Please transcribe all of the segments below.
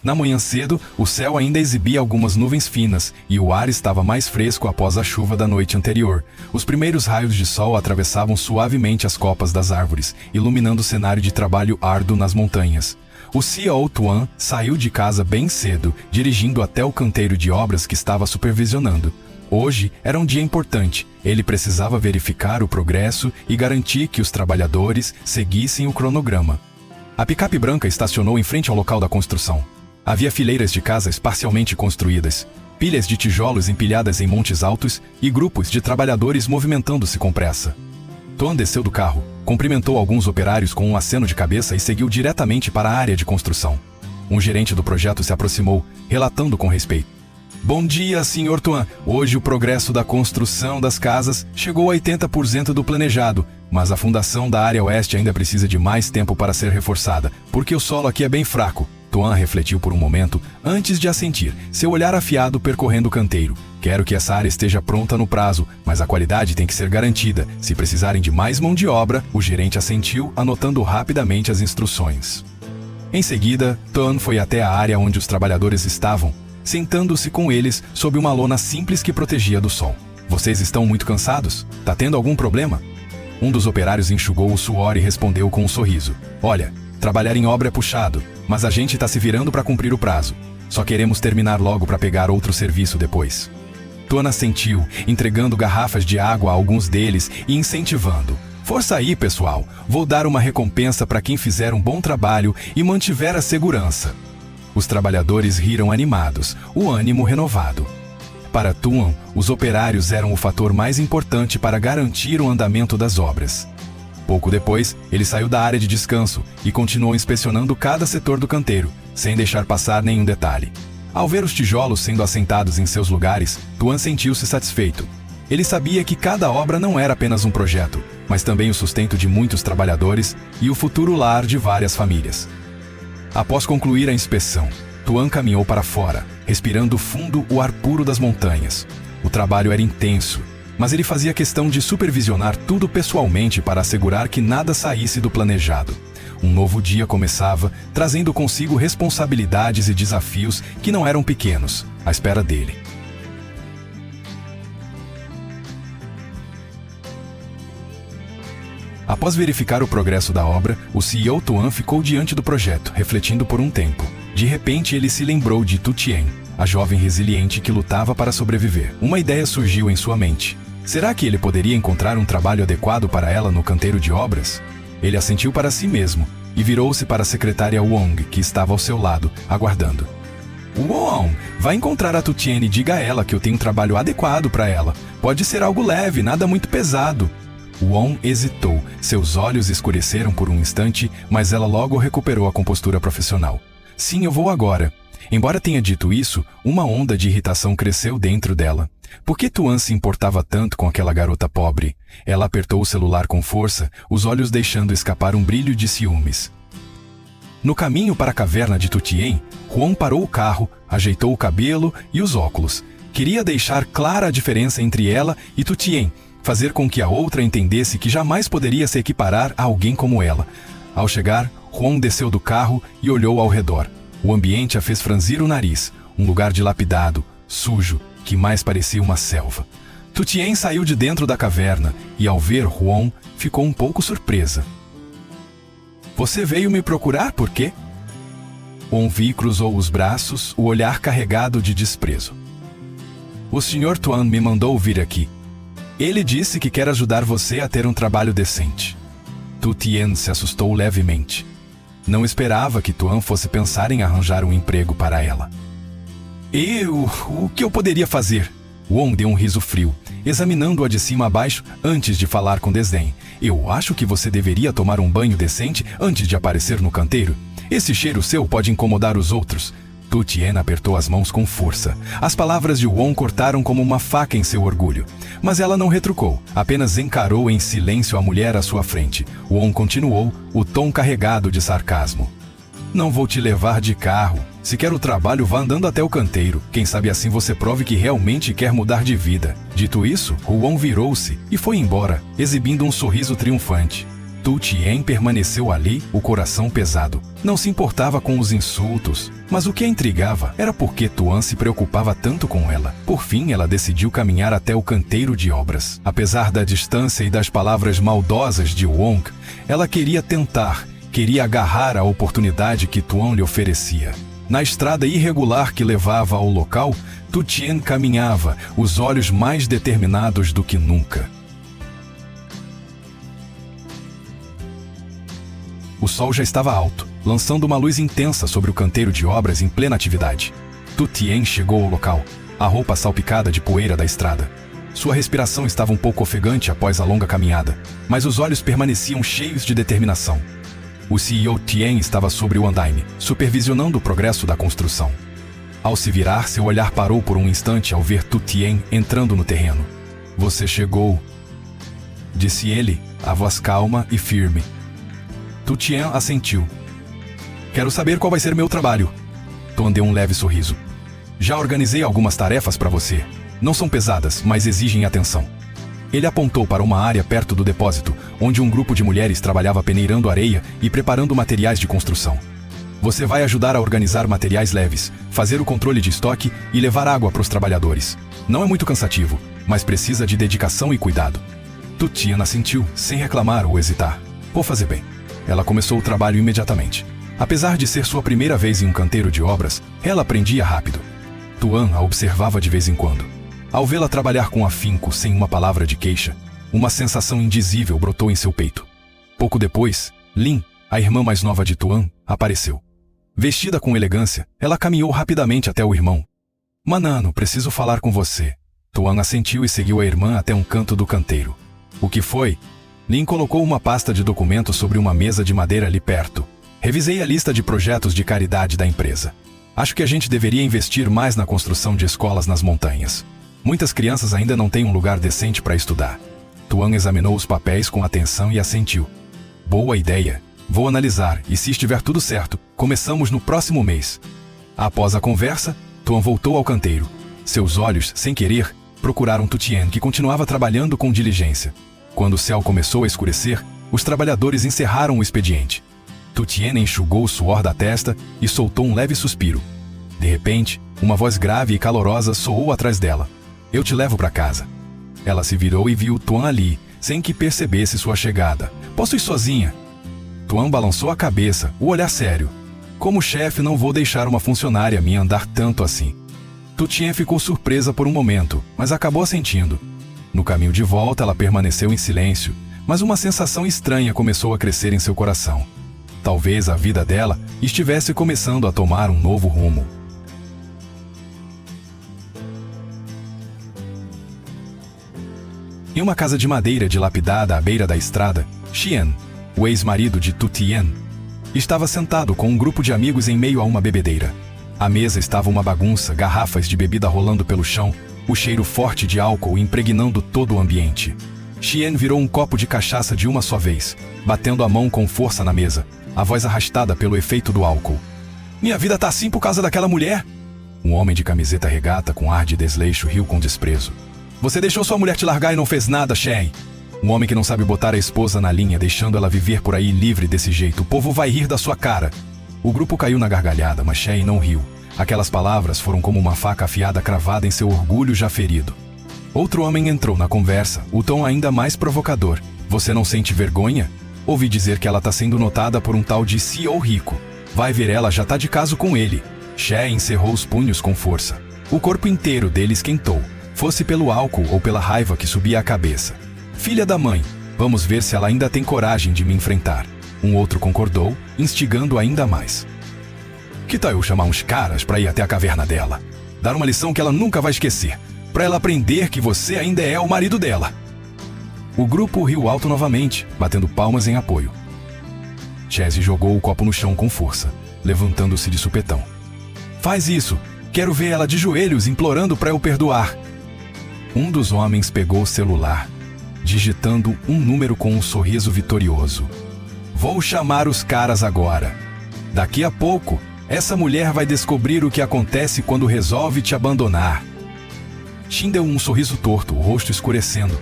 Na manhã cedo, o céu ainda exibia algumas nuvens finas e o ar estava mais fresco após a chuva da noite anterior. Os primeiros raios de sol atravessavam suavemente as copas das árvores, iluminando o cenário de trabalho árduo nas montanhas. O CEO Tuan saiu de casa bem cedo, dirigindo até o canteiro de obras que estava supervisionando. Hoje era um dia importante. Ele precisava verificar o progresso e garantir que os trabalhadores seguissem o cronograma. A picape branca estacionou em frente ao local da construção. Havia fileiras de casas parcialmente construídas, pilhas de tijolos empilhadas em montes altos e grupos de trabalhadores movimentando-se com pressa. Tuan desceu do carro, cumprimentou alguns operários com um aceno de cabeça e seguiu diretamente para a área de construção. Um gerente do projeto se aproximou, relatando com respeito. Bom dia, Sr. Tuan. Hoje o progresso da construção das casas chegou a 80% do planejado, mas a fundação da área oeste ainda precisa de mais tempo para ser reforçada, porque o solo aqui é bem fraco. Tuan refletiu por um momento antes de assentir, seu olhar afiado percorrendo o canteiro. Quero que essa área esteja pronta no prazo, mas a qualidade tem que ser garantida. Se precisarem de mais mão de obra, o gerente assentiu, anotando rapidamente as instruções. Em seguida, Tuan foi até a área onde os trabalhadores estavam, sentando-se com eles sob uma lona simples que protegia do sol. Vocês estão muito cansados? Tá tendo algum problema? Um dos operários enxugou o suor e respondeu com um sorriso. Olha, trabalhar em obra é puxado, mas a gente está se virando para cumprir o prazo. Só queremos terminar logo para pegar outro serviço depois. Tuan assentiu, entregando garrafas de água a alguns deles e incentivando. Força aí, pessoal. Vou dar uma recompensa para quem fizer um bom trabalho e mantiver a segurança. Os trabalhadores riram animados, o ânimo renovado. Para Tuan, os operários eram o fator mais importante para garantir o andamento das obras. Pouco depois, ele saiu da área de descanso e continuou inspecionando cada setor do canteiro, sem deixar passar nenhum detalhe. Ao ver os tijolos sendo assentados em seus lugares, Tuan sentiu-se satisfeito. Ele sabia que cada obra não era apenas um projeto, mas também o sustento de muitos trabalhadores e o futuro lar de várias famílias. Após concluir a inspeção, Tuan caminhou para fora, respirando fundo o ar puro das montanhas. O trabalho era intenso, mas ele fazia questão de supervisionar tudo pessoalmente para assegurar que nada saísse do planejado. Um novo dia começava, trazendo consigo responsabilidades e desafios que não eram pequenos, à espera dele. Após verificar o progresso da obra, o CEO Tuan ficou diante do projeto, refletindo por um tempo. De repente, ele se lembrou de Tu Tien, a jovem resiliente que lutava para sobreviver. Uma ideia surgiu em sua mente. Será que ele poderia encontrar um trabalho adequado para ela no canteiro de obras? Ele assentiu para si mesmo e virou-se para a secretária Wong, que estava ao seu lado, aguardando. Wong, vai encontrar a Tu Tien e diga a ela que eu tenho um trabalho adequado para ela. Pode ser algo leve, nada muito pesado. Wong hesitou, seus olhos escureceram por um instante, mas ela logo recuperou a compostura profissional. Sim, eu vou agora. Embora tenha dito isso, uma onda de irritação cresceu dentro dela. Por que Tuan se importava tanto com aquela garota pobre? Ela apertou o celular com força, os olhos deixando escapar um brilho de ciúmes. No caminho para a caverna de Tu Tien, Juan parou o carro, ajeitou o cabelo e os óculos. Queria deixar clara a diferença entre ela e Tu Tien, fazer com que a outra entendesse que jamais poderia se equiparar a alguém como ela. Ao chegar, Juan desceu do carro e olhou ao redor. O ambiente a fez franzir o nariz, um lugar dilapidado, sujo, que mais parecia uma selva. Tu Tien saiu de dentro da caverna e, ao ver Juan, ficou um pouco surpresa. Você veio me procurar por quê? Juan Vi cruzou os braços, o olhar carregado de desprezo. O Sr. Tuan me mandou vir aqui. Ele disse que quer ajudar você a ter um trabalho decente. Tu Tien se assustou levemente. Não esperava que Tuan fosse pensar em arranjar um emprego para ela. O que eu poderia fazer? Wong deu um riso frio, examinando-a de cima a baixo antes de falar com desdém. Eu acho que você deveria tomar um banho decente antes de aparecer no canteiro. Esse cheiro seu pode incomodar os outros. Tu Tien apertou as mãos com força. As palavras de Wong cortaram como uma faca em seu orgulho. Mas ela não retrucou, apenas encarou em silêncio a mulher à sua frente. Wong continuou, o tom carregado de sarcasmo. Não vou te levar de carro. Se quer o trabalho, vá andando até o canteiro. Quem sabe assim você prove que realmente quer mudar de vida. Dito isso, Wong virou-se e foi embora, exibindo um sorriso triunfante. Tu Tien permaneceu ali, o coração pesado. Não se importava com os insultos, mas o que a intrigava era por que Tuan se preocupava tanto com ela. Por fim, ela decidiu caminhar até o canteiro de obras. Apesar da distância e das palavras maldosas de Wong, ela queria tentar, queria agarrar a oportunidade que Tuan lhe oferecia. Na estrada irregular que levava ao local, Tu Tien caminhava, os olhos mais determinados do que nunca. O sol já estava alto, lançando uma luz intensa sobre o canteiro de obras em plena atividade. Tu Tien chegou ao local, a roupa salpicada de poeira da estrada. Sua respiração estava um pouco ofegante após a longa caminhada, mas os olhos permaneciam cheios de determinação. O CEO Tien estava sobre o andaime, supervisionando o progresso da construção. Ao se virar, seu olhar parou por um instante ao ver Tu Tien entrando no terreno. "Você chegou", disse ele, a voz calma e firme. Tu Tien assentiu. "Quero saber qual vai ser meu trabalho." Tuan deu um leve sorriso. "Já organizei algumas tarefas para você. Não são pesadas, mas exigem atenção." Ele apontou para uma área perto do depósito, onde um grupo de mulheres trabalhava peneirando areia e preparando materiais de construção. "Você vai ajudar a organizar materiais leves, fazer o controle de estoque e levar água para os trabalhadores. Não é muito cansativo, mas precisa de dedicação e cuidado." Tu Tien assentiu, sem reclamar ou hesitar. "Vou fazer bem." Ela começou o trabalho imediatamente. Apesar de ser sua primeira vez em um canteiro de obras, ela aprendia rápido. Tuan a observava de vez em quando. Ao vê-la trabalhar com afinco, sem uma palavra de queixa, uma sensação indizível brotou em seu peito. Pouco depois, Lin, a irmã mais nova de Tuan, apareceu. Vestida com elegância, ela caminhou rapidamente até o irmão. "Manano, preciso falar com você." Tuan assentiu e seguiu a irmã até um canto do canteiro. "O que foi?" Lin colocou uma pasta de documentos sobre uma mesa de madeira ali perto. "Revisei a lista de projetos de caridade da empresa. Acho que a gente deveria investir mais na construção de escolas nas montanhas. Muitas crianças ainda não têm um lugar decente para estudar." Tuan examinou os papéis com atenção e assentiu. "Boa ideia. Vou analisar e, se estiver tudo certo, começamos no próximo mês." Após a conversa, Tuan voltou ao canteiro. Seus olhos, sem querer, procuraram Tu Tien, que continuava trabalhando com diligência. Quando o céu começou a escurecer, os trabalhadores encerraram o expediente. Tu Tien enxugou o suor da testa e soltou um leve suspiro. De repente, uma voz grave e calorosa soou atrás dela. "Eu te levo para casa." Ela se virou e viu Tuan ali, sem que percebesse sua chegada. "Posso ir sozinha?" Tuan balançou a cabeça, o olhar sério. "Como chefe, não vou deixar uma funcionária minha andar tanto assim." Tu Tien ficou surpresa por um momento, mas acabou assentindo. No caminho de volta, ela permaneceu em silêncio, mas uma sensação estranha começou a crescer em seu coração. Talvez a vida dela estivesse começando a tomar um novo rumo. Em uma casa de madeira dilapidada à beira da estrada, Xian, o ex-marido de Tu Tien, estava sentado com um grupo de amigos em meio a uma bebedeira. À mesa estava uma bagunça, garrafas de bebida rolando pelo chão, o cheiro forte de álcool impregnando todo o ambiente. Xian virou um copo de cachaça de uma só vez, batendo a mão com força na mesa, a voz arrastada pelo efeito do álcool. "Minha vida tá assim por causa daquela mulher?" Um homem de camiseta regata com ar de desleixo riu com desprezo. "Você deixou sua mulher te largar e não fez nada, Shen." Um homem que não sabe botar a esposa na linha, deixando ela viver por aí livre desse jeito. "O povo vai rir da sua cara." O grupo caiu na gargalhada, mas Shen não riu. Aquelas palavras foram como uma faca afiada cravada em seu orgulho já ferido. Outro homem entrou na conversa, o tom ainda mais provocador. "Você não sente vergonha? Ouvi dizer que ela tá sendo notada por um tal de CEO rico. Vai ver, ela já tá de caso com ele." Shen encerrou os punhos com força. O corpo inteiro dele esquentou, fosse pelo álcool ou pela raiva que subia à cabeça. "Filha da mãe, vamos ver se ela ainda tem coragem de me enfrentar." Um outro concordou, instigando ainda mais. "Que tal eu chamar uns caras para ir até a caverna dela? Dar uma lição que ela nunca vai esquecer, para ela aprender que você ainda é o marido dela." O grupo riu alto novamente, batendo palmas em apoio. Chase jogou o copo no chão com força, levantando-se de supetão. "Faz isso! Quero ver ela de joelhos implorando para eu perdoar." Um dos homens pegou o celular, digitando um número com um sorriso vitorioso. "Vou chamar os caras agora. Daqui a pouco, essa mulher vai descobrir o que acontece quando resolve te abandonar." Shin deu um sorriso torto, o rosto escurecendo.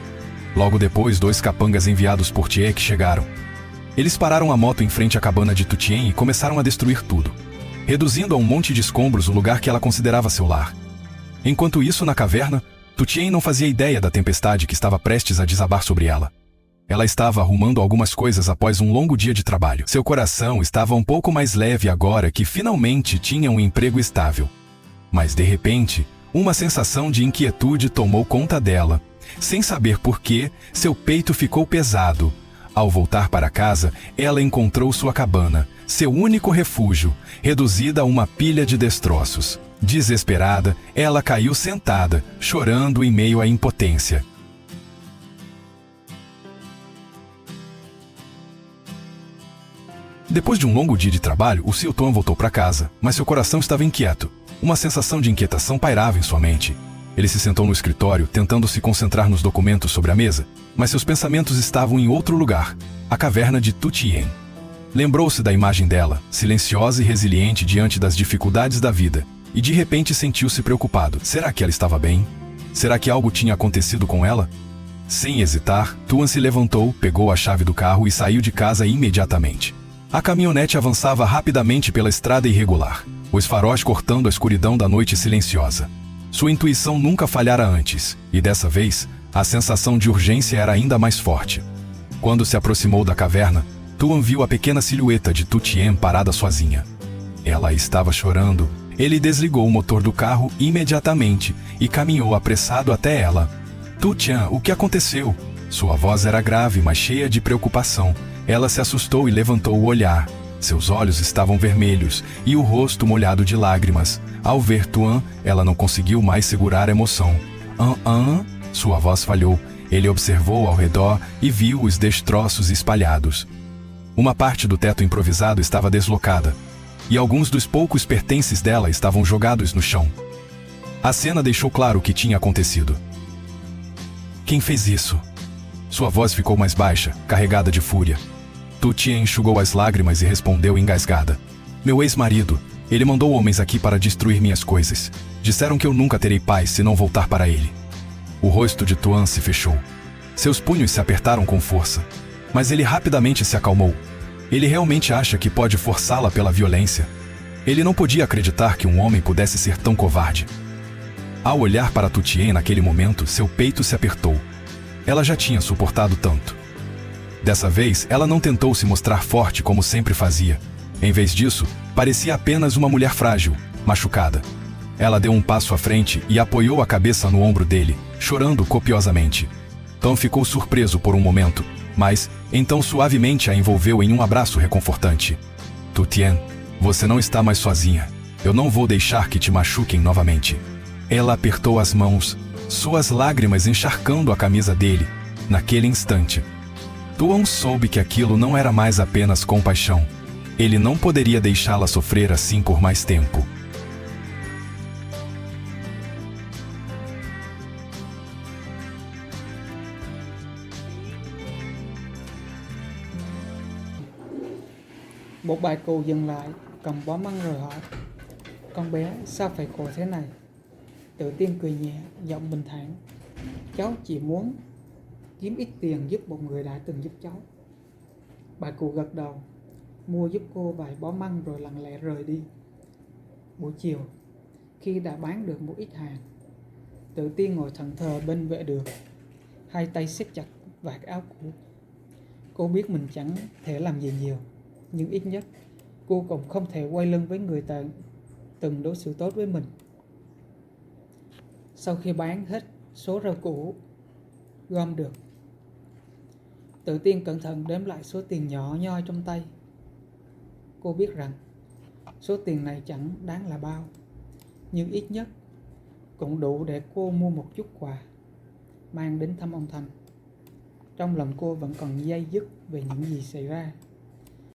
Logo depois, 2 capangas enviados por Tiek chegaram. Eles pararam a moto em frente à cabana de Tutien e começaram a destruir tudo, reduzindo a um monte de escombros o lugar que ela considerava seu lar. Enquanto isso, na caverna, Tutien não fazia ideia da tempestade que estava prestes a desabar sobre ela. Ela estava arrumando algumas coisas após um longo dia de trabalho. Seu coração estava um pouco mais leve agora que finalmente tinha um emprego estável. Mas, de repente, uma sensação de inquietude tomou conta dela. Sem saber por quê, seu peito ficou pesado. Ao voltar para casa, ela encontrou sua cabana, seu único refúgio, reduzida a uma pilha de destroços. Desesperada, ela caiu sentada, chorando em meio à impotência. Depois de um longo dia de trabalho, o Silton voltou para casa, mas seu coração estava inquieto. Uma sensação de inquietação pairava em sua mente. Ele se sentou no escritório, tentando se concentrar nos documentos sobre a mesa, mas seus pensamentos estavam em outro lugar, a caverna de Tutien. Lembrou-se da imagem dela, silenciosa e resiliente diante das dificuldades da vida, e de repente sentiu-se preocupado. Será que ela estava bem? Será que algo tinha acontecido com ela? Sem hesitar, Tuan se levantou, pegou a chave do carro e saiu de casa imediatamente. A caminhonete avançava rapidamente pela estrada irregular, os faróis cortando a escuridão da noite silenciosa. Sua intuição nunca falhara antes, e dessa vez, a sensação de urgência era ainda mais forte. Quando se aproximou da caverna, Tuan viu a pequena silhueta de Tutien parada sozinha. Ela estava chorando. Ele desligou o motor do carro imediatamente e caminhou apressado até ela. Tutien, o que aconteceu? Sua voz era grave, mas cheia de preocupação. Ela se assustou e levantou o olhar. Seus olhos estavam vermelhos e o rosto molhado de lágrimas. Ao ver Tuan, ela não conseguiu mais segurar a emoção. Sua voz falhou. Ele observou ao redor e viu os destroços espalhados. Uma parte do teto improvisado estava deslocada, e alguns dos poucos pertences dela estavam jogados no chão. A cena deixou claro o que tinha acontecido. Quem fez isso? Sua voz ficou mais baixa, carregada de fúria. Tutien enxugou as lágrimas e respondeu engasgada. Meu ex-marido. Ele mandou homens aqui para destruir minhas coisas. Disseram que eu nunca terei paz se não voltar para ele. O rosto de Tuan se fechou. Seus punhos se apertaram com força. Mas ele rapidamente se acalmou. Ele realmente acha que pode forçá-la pela violência. Ele não podia acreditar que um homem pudesse ser tão covarde. Ao olhar para Tutien naquele momento, seu peito se apertou. Ela já tinha suportado tanto. Dessa vez, ela não tentou se mostrar forte como sempre fazia. Em vez disso, parecia apenas uma mulher frágil, machucada. Ela deu um passo à frente e apoiou a cabeça no ombro dele, chorando copiosamente. Tom ficou surpreso por um momento, mas então suavemente a envolveu em um abraço reconfortante. Tutien, você não está mais sozinha. Eu não vou deixar que te machuquem novamente. Ela apertou as mãos, suas lágrimas encharcando a camisa dele. Naquele instante, Tuan soube que aquilo não era mais apenas compaixão. Ele não poderia deixá-la sofrer assim por mais tempo. Một bà cụ dừng lại, cầm bó măng rồi hỏi: Con bé, sao phải khổ thế này? Tự Tiên cười nhẹ, giọng bình thản: Cháu chỉ muốn kiếm ít tiền giúp một người đã từng giúp cháu. Bà cụ gật đầu, mua giúp cô vài bó măng rồi lặng lẽ rời đi. Buổi chiều, khi đã bán được một ít hàng, Tự Tiên ngồi thẫn thờ bên vệ đường, hai tay siết chặt vạt áo cũ. Cô biết mình chẳng thể làm gì nhiều, nhưng ít nhất cô cũng không thể quay lưng với người ta từng đối xử tốt với mình. Sau khi bán hết số rau củ gom được, Tự Tiên cẩn thận đếm lại số tiền nhỏ nhoi trong tay. Cô biết rằng số tiền này chẳng đáng là bao, nhưng ít nhất cũng đủ để cô mua một chút quà mang đến thăm ông Thành. Trong lòng cô vẫn còn day dứt về những gì xảy ra.